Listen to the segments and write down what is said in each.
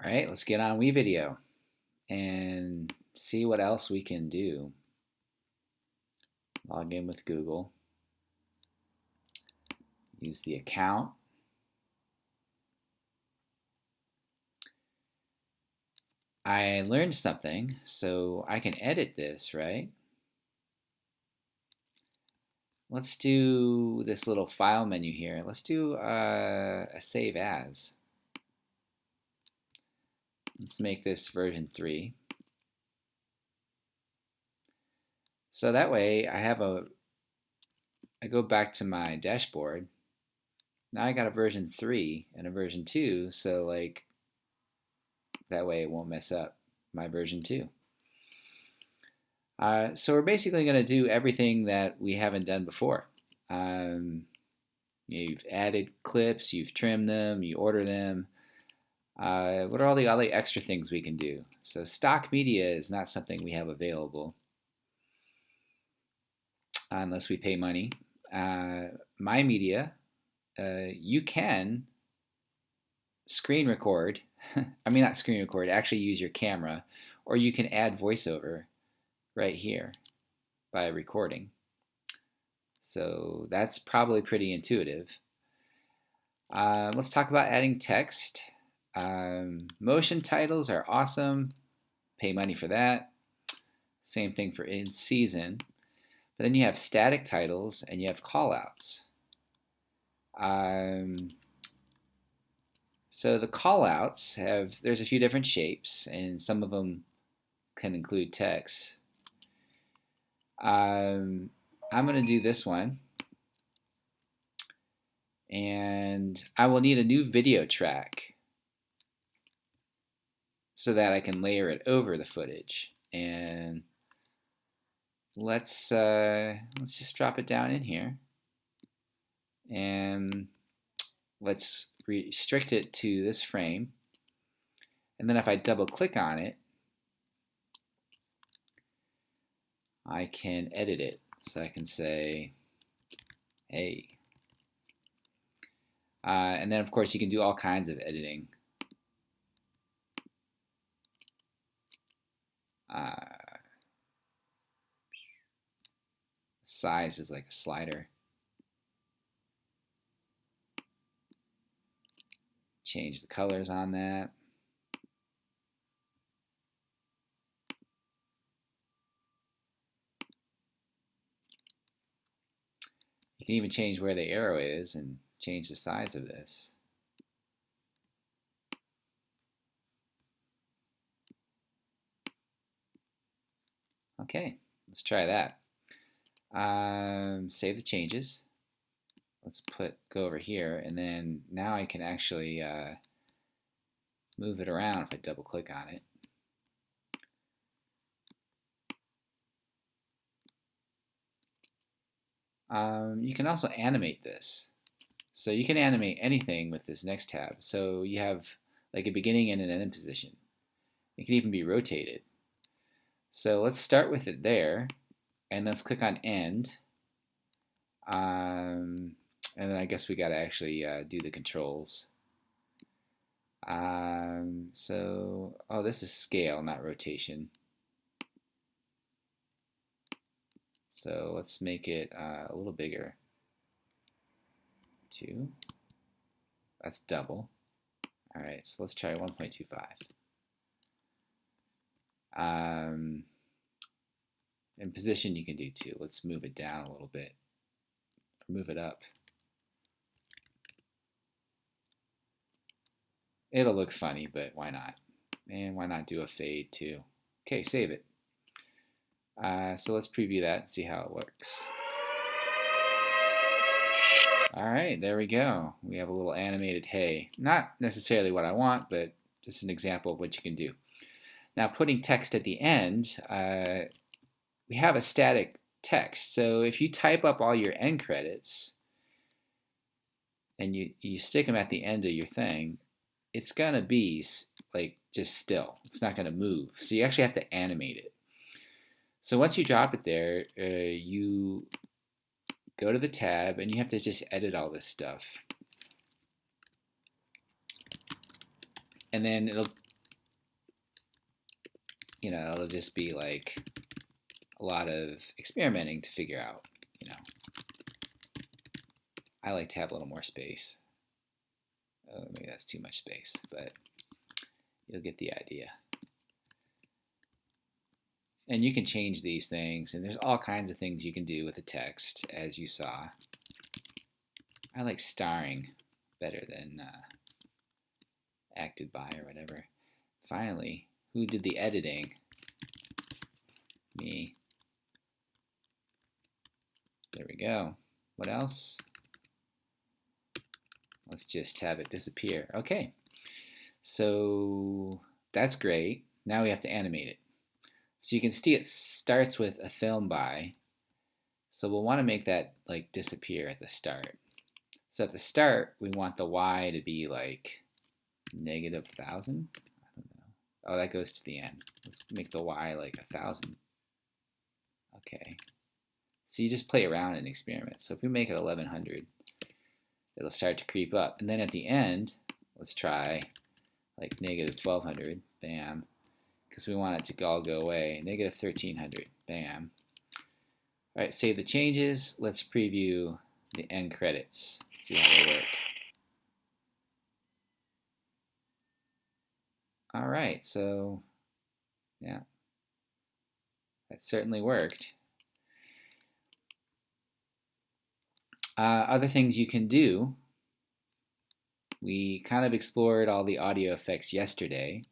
All right, let's get on WeVideo and see what else we can do. Log in with Google. Use the account. I learned something, so I can edit this, right? Let's do this little file menu here. Let's do a save as. Let's make this version 3. So that way I go back to my dashboard. Now I got a version 3 and a version 2, so like that way it won't mess up my version 2. So we're basically going to do everything that we haven't done before. You've added clips, you've trimmed them, you order them. What are all the other extra things we can do? So stock media is not something we have available unless we pay money. My media, you can screen record. I mean, not screen record, actually use your camera, or you can add voiceover right here by recording. So that's probably pretty intuitive. Let's talk about adding text. Motion titles are awesome. Pay money for that. Same thing for in season. But then you have static titles and you have callouts. So the callouts there's a few different shapes, and some of them can include text. I'm going to do this one. And I will need a new video track so that I can layer it over the footage. And let's just drop it down in here. And let's restrict it to this frame. And then if I double click on it, I can edit it. So I can say, hey. And then of course you can do all kinds of editing. Size is like a slider. Change the colors on that. You can even change where the arrow is and change the size of this. Okay, let's try that. Save the changes. Let's go over here, and then now I can actually move it around if I double click on it. You can also animate this. So you can animate anything with this next tab. So you have like a beginning and an end position. It can even be rotated. So let's start with it there, and let's click on end. And then I guess we got to actually do the controls. This is scale, not rotation. So let's make it a little bigger. 2. That's double. All right, so let's try 1.25. In position, you can do 2. Let's move it down a little bit, or move it up. It'll look funny, but why not? And why not do a fade too? Okay, save it. So let's preview that and see how it works. All right, there we go. We have a little animated hey. Not necessarily what I want, but just an example of what you can do. Now, putting text at the end, we have a static text. So if you type up all your end credits and you stick them at the end of your thing, it's going to be like just still. It's not going to move. So you actually have to animate it. So once you drop it there, you go to the tab and you have to just edit all this stuff. And then it'll just be like a lot of experimenting to figure out, I like to have a little more space. Oh, maybe that's too much space, but you'll get the idea. And you can change these things, and there's all kinds of things you can do with the text, as you saw. I like starring better than acted by or whatever. Finally, who did the editing? Me. There we go. What else? Let's just have it disappear. Okay. So that's great. Now we have to animate it. So you can see it starts with a film by. So we'll want to make that like disappear at the start. So at the start, we want the y to be like -1,000. I don't know. Oh, that goes to the end. Let's make the y like 1,000. Okay. So you just play around and experiment. So if we make it 1,100, it'll start to creep up. And then at the end, let's try like -1,200. Bam. Because we want it to all go away. -1,300. Bam. All right, save the changes. Let's preview the end credits. See how they work. All right, so yeah, that certainly worked. Other things you can do. We kind of explored all the audio effects yesterday.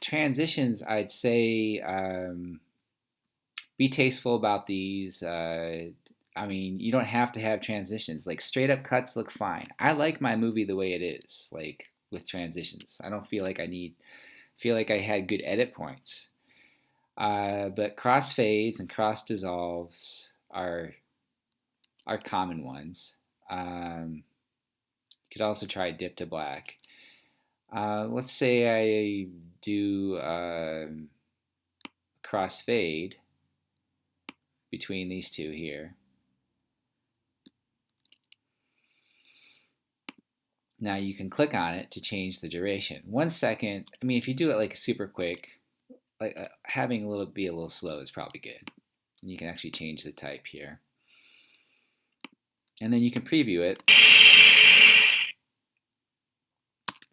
Transitions, I'd say, be tasteful about these. I mean, you don't have to have transitions. Like straight up cuts look fine. I like my movie the way it is, like with transitions. I don't feel like I had good edit points. But crossfades and cross dissolves are common ones. You could also try dip to black. Let's say I do crossfade between these two here. Now you can click on it to change the duration. 1 second. I mean, if you do it like super quick, like having be a little slow is probably good. And you can actually change the type here. And then you can preview it.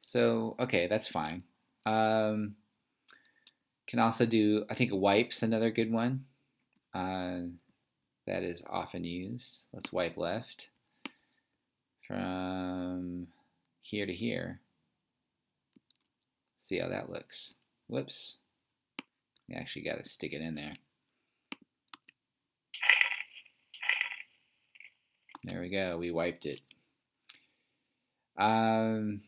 So, okay, that's fine. Can also do, I think wipe's another good one. That is often used. Let's wipe left from here to here. See how that looks. Whoops. You actually got to stick it in there. There we go. We wiped it. All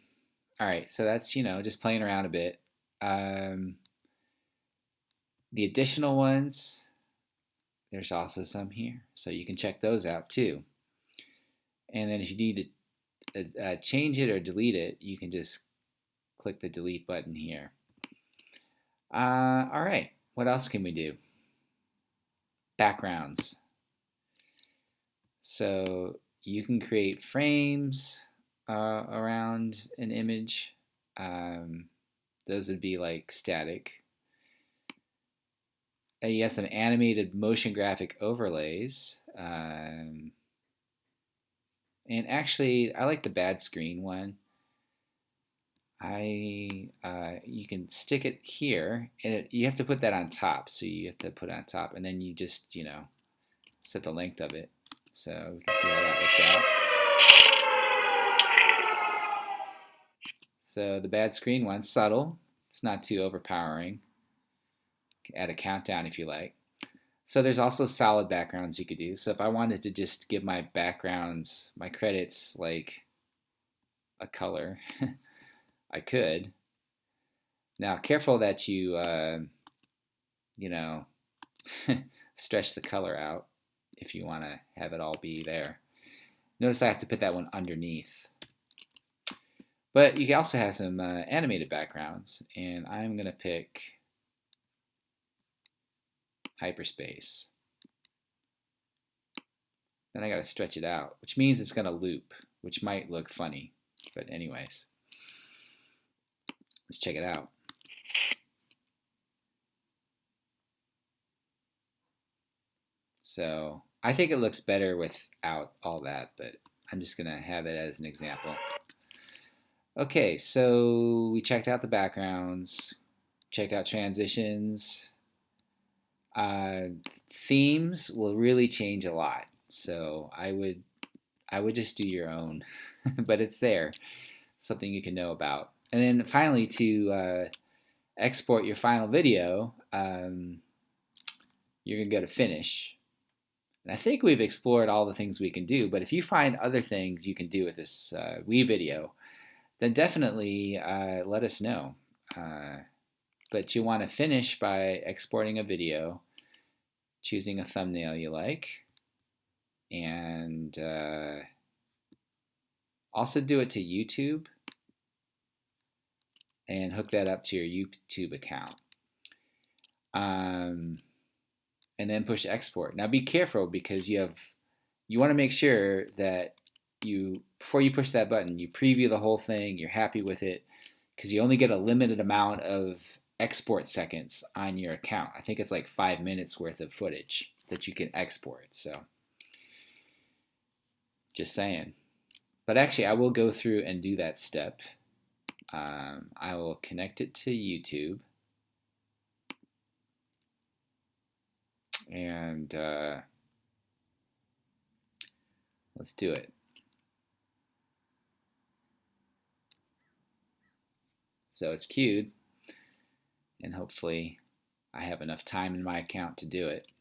right. So that's, just playing around a bit. The additional ones, there's also some here. So you can check those out too. And then if you need to change it or delete it, you can just click the delete button here. All right. What else can we do? Backgrounds. So you can create frames around an image. Those would be like static. You have some animated motion graphic overlays. And actually, I like the bad screen one. You can stick it here, and you have to put that on top. So you have to put it on top, and then you just, set the length of it. So we can see how that looks out. So the bad screen one's subtle. It's not too overpowering. You can add a countdown if you like. So there's also solid backgrounds you could do. So if I wanted to just give my backgrounds, my credits, like a color, I could. Now, careful that you, stretch the color out if you want to have it all be there. Notice I have to put that one underneath. But you can also have some animated backgrounds, and I'm going to pick hyperspace. Then I got to stretch it out, which means it's going to loop, which might look funny. But anyways, let's check it out. So I think it looks better without all that, but I'm just going to have it as an example. Okay, so we checked out the backgrounds, checked out transitions. Uh, Themes will really change a lot. So I would just do your own, but it's there, something you can know about. And then finally, to export your final video, you're gonna go to Finish. And I think we've explored all the things we can do. But if you find other things you can do with this WeVideo, then definitely let us know. But you want to finish by exporting a video, choosing a thumbnail you like, and also do it to YouTube and hook that up to your YouTube account. And then push export. Now be careful because you want to make sure that before you push that button, you preview the whole thing, you're happy with it, because you only get a limited amount of export seconds on your account. I think it's like 5 minutes worth of footage that you can export. So just saying. But actually, I will go through and do that step. I will connect it to YouTube. And let's do it. So it's queued, and hopefully I have enough time in my account to do it.